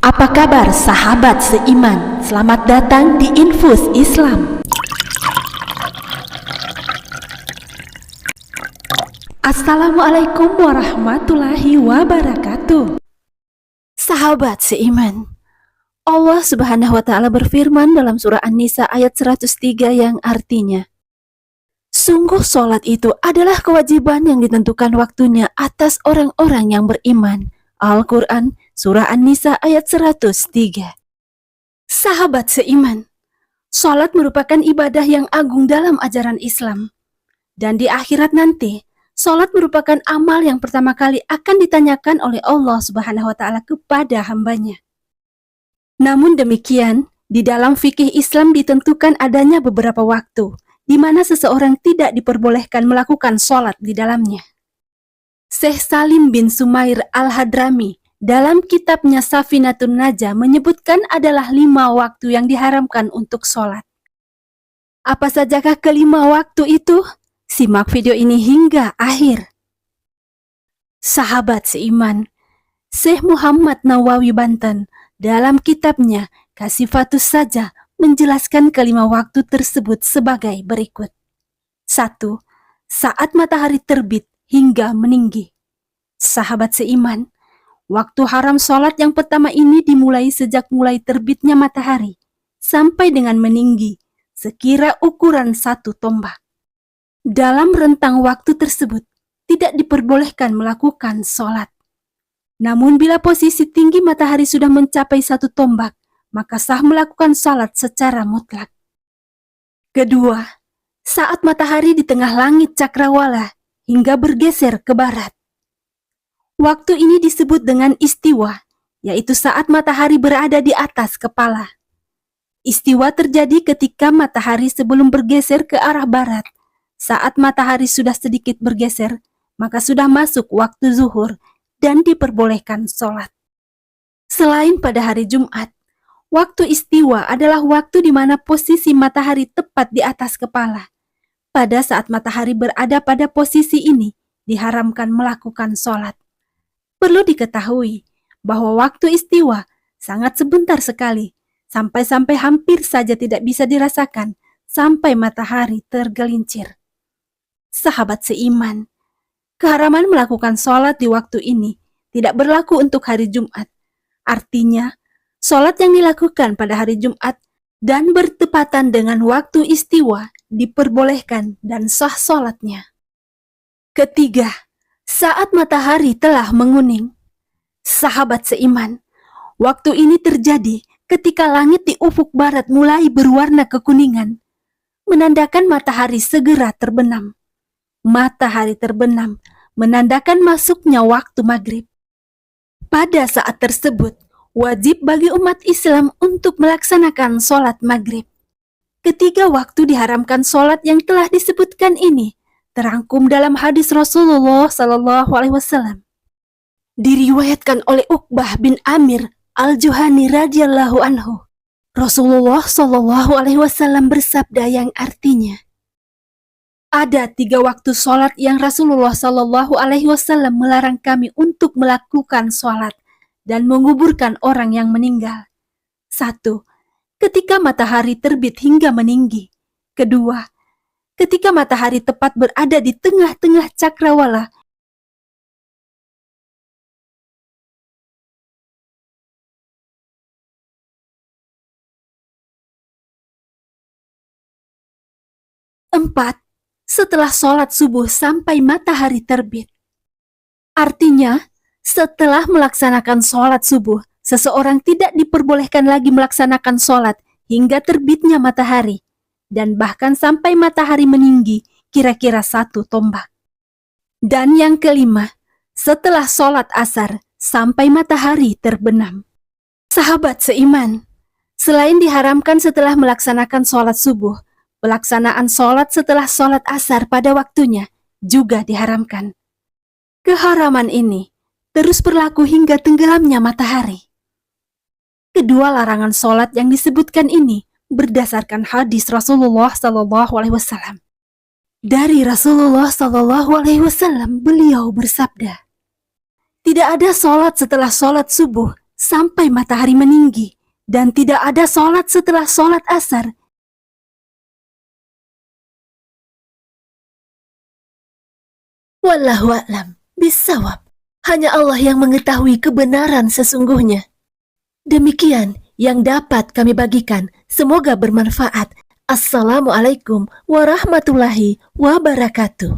Apa kabar sahabat seiman? Selamat datang di Infus Islam. Assalamualaikum warahmatullahi wabarakatuh. Sahabat seiman, Allah Subhanahu wa Ta'ala berfirman dalam surah An-Nisa ayat 103 yang artinya, sungguh sholat itu adalah kewajiban yang ditentukan waktunya atas orang-orang yang beriman. Al-Quran surah An-Nisa ayat 103. Sahabat seiman, sholat merupakan ibadah yang agung dalam ajaran Islam. Dan di akhirat nanti, sholat merupakan amal yang pertama kali akan ditanyakan oleh Allah Subhanahu wa Ta'ala kepada hambanya. Namun demikian, di dalam fikih Islam ditentukan adanya beberapa waktu di mana seseorang tidak diperbolehkan melakukan sholat di dalamnya. Syekh Salim bin Sumair Al-Hadrami dalam kitabnya Safinatun Najah menyebutkan adalah 5 waktu yang diharamkan untuk sholat. Apa sajakah kelima waktu itu? Simak video ini hingga akhir. Sahabat seiman, Syekh Muhammad Nawawi Banten dalam kitabnya Kasifatus Saja menjelaskan kelima waktu tersebut sebagai berikut. 1. Saat matahari terbit hingga meninggi. Sahabat seiman, waktu haram sholat yang pertama ini dimulai sejak mulai terbitnya matahari sampai dengan meninggi sekira ukuran 1 tombak. Dalam rentang waktu tersebut tidak diperbolehkan melakukan sholat. Namun bila posisi tinggi matahari sudah mencapai 1 tombak, maka sah melakukan sholat secara mutlak. Kedua, saat matahari di tengah langit cakrawala hingga bergeser ke barat. Waktu ini disebut dengan istiwa, yaitu saat matahari berada di atas kepala. Istiwa terjadi ketika matahari sebelum bergeser ke arah barat. Saat matahari sudah sedikit bergeser, maka sudah masuk waktu zuhur dan diperbolehkan sholat. Selain pada hari Jumat, waktu istiwa adalah waktu di mana posisi matahari tepat di atas kepala. Pada saat matahari berada pada posisi ini, diharamkan melakukan sholat. Perlu diketahui bahwa waktu istiwa sangat sebentar sekali, sampai-sampai hampir saja tidak bisa dirasakan sampai matahari tergelincir. Sahabat seiman, keharaman melakukan sholat di waktu ini tidak berlaku untuk hari Jumat. Artinya, sholat yang dilakukan pada hari Jumat dan bertepatan dengan waktu istiwa diperbolehkan dan sah sholatnya. Ketiga, saat matahari telah menguning. Sahabat seiman, waktu ini terjadi ketika langit di ufuk barat mulai berwarna kekuningan, menandakan matahari segera terbenam. Matahari terbenam menandakan masuknya waktu maghrib. Pada saat tersebut, wajib bagi umat Islam untuk melaksanakan sholat maghrib. Ketiga waktu diharamkan sholat yang telah disebutkan ini terangkum dalam hadis Rasulullah SAW. Diriwayatkan oleh Uqbah bin Amir Al-Juhani radhiyallahu anhu. Rasulullah SAW bersabda yang artinya, ada 3 waktu sholat yang Rasulullah SAW melarang kami untuk melakukan sholat dan menguburkan orang yang meninggal. 1. Ketika matahari terbit hingga meninggi. Kedua, ketika matahari tepat berada di tengah-tengah cakrawala. Empat, setelah sholat subuh sampai matahari terbit. Artinya, setelah melaksanakan sholat subuh, seseorang tidak diperbolehkan lagi melaksanakan sholat hingga terbitnya matahari, dan bahkan sampai matahari meninggi kira-kira 1 tombak. Dan yang kelima, setelah sholat asar sampai matahari terbenam. Sahabat seiman, selain diharamkan setelah melaksanakan sholat subuh, pelaksanaan sholat setelah sholat asar pada waktunya juga diharamkan. Keharaman ini terus berlaku hingga tenggelamnya matahari. Kedua larangan sholat yang disebutkan ini berdasarkan hadis Rasulullah SAW. Dari Rasulullah SAW, beliau bersabda, tidak ada sholat setelah sholat subuh sampai matahari meninggi, dan tidak ada sholat setelah sholat asar. Wallahu a'lam bishawab. Hanya Allah yang mengetahui kebenaran sesungguhnya. Demikian yang dapat kami bagikan. Semoga bermanfaat. Assalamualaikum warahmatullahi wabarakatuh.